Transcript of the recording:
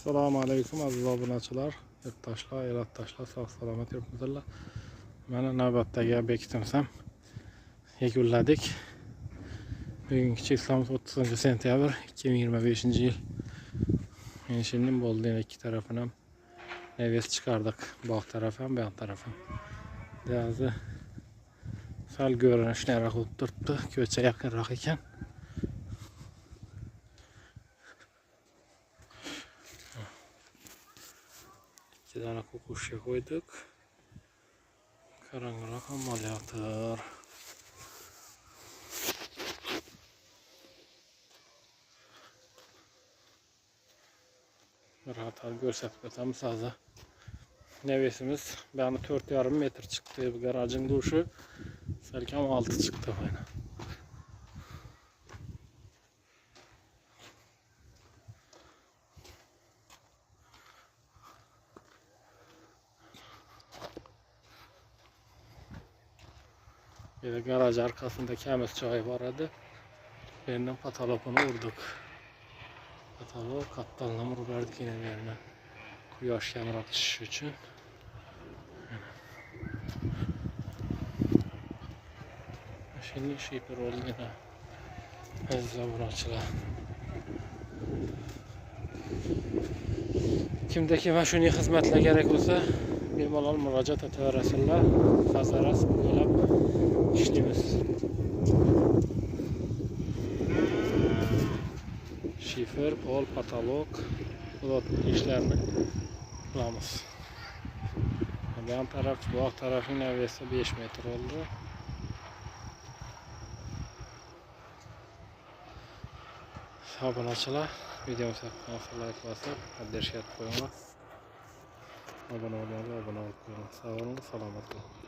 Assalomu alaykum aziz obunachilar, yurtdoshlar, elatdoshlar, sog' salomat yuribsizlar. Mana navbatdagi obyektimiz ham yakunladik. Bugungi chekamiz 30-sentyabr 2025-yil. Men şimdi bo'ldi, ikki tarafini ham neves chiqardik. Bog' tarafi ham, bu yoq tarafi ham. Hozir sal ko'rinishliroq bo'lib turibdi, ko'cha yaqinroq ekan. İki tane kokuşya koyduk. Karanlık ham bo'layotir. Bir qator ko'rsatib o'tamiz hozir. Nevesimiz bani 4,5 metr chiqdi. Bu garajning duşu salkam 6 chiqdi mana. Bir de garaj arkasında kemiz çayı var idi. Birinden patologunu vurduk. Patolog kattalına vurub verdik yine yerine. Quyosh kamroq tushishi uchun. Şimdi şiper oldu yine. Aziz obunachilar. Kimdeki mashuniy xizmatlar kerak bo'lsa, bemalol murojaat etaverasizlar. Nazorat qo'llab ishlaymiz. Şifer, pol, patolog, bu işlerini qilamiz. Bu taraf, bu tarafın nevesi 5 metr oldu. Obunachilar, videomizni like bosib, adresiyat qo'ying. Abone olmaylar, abone olib qo'ying. Sog' bo'lin, salomat bo'ling.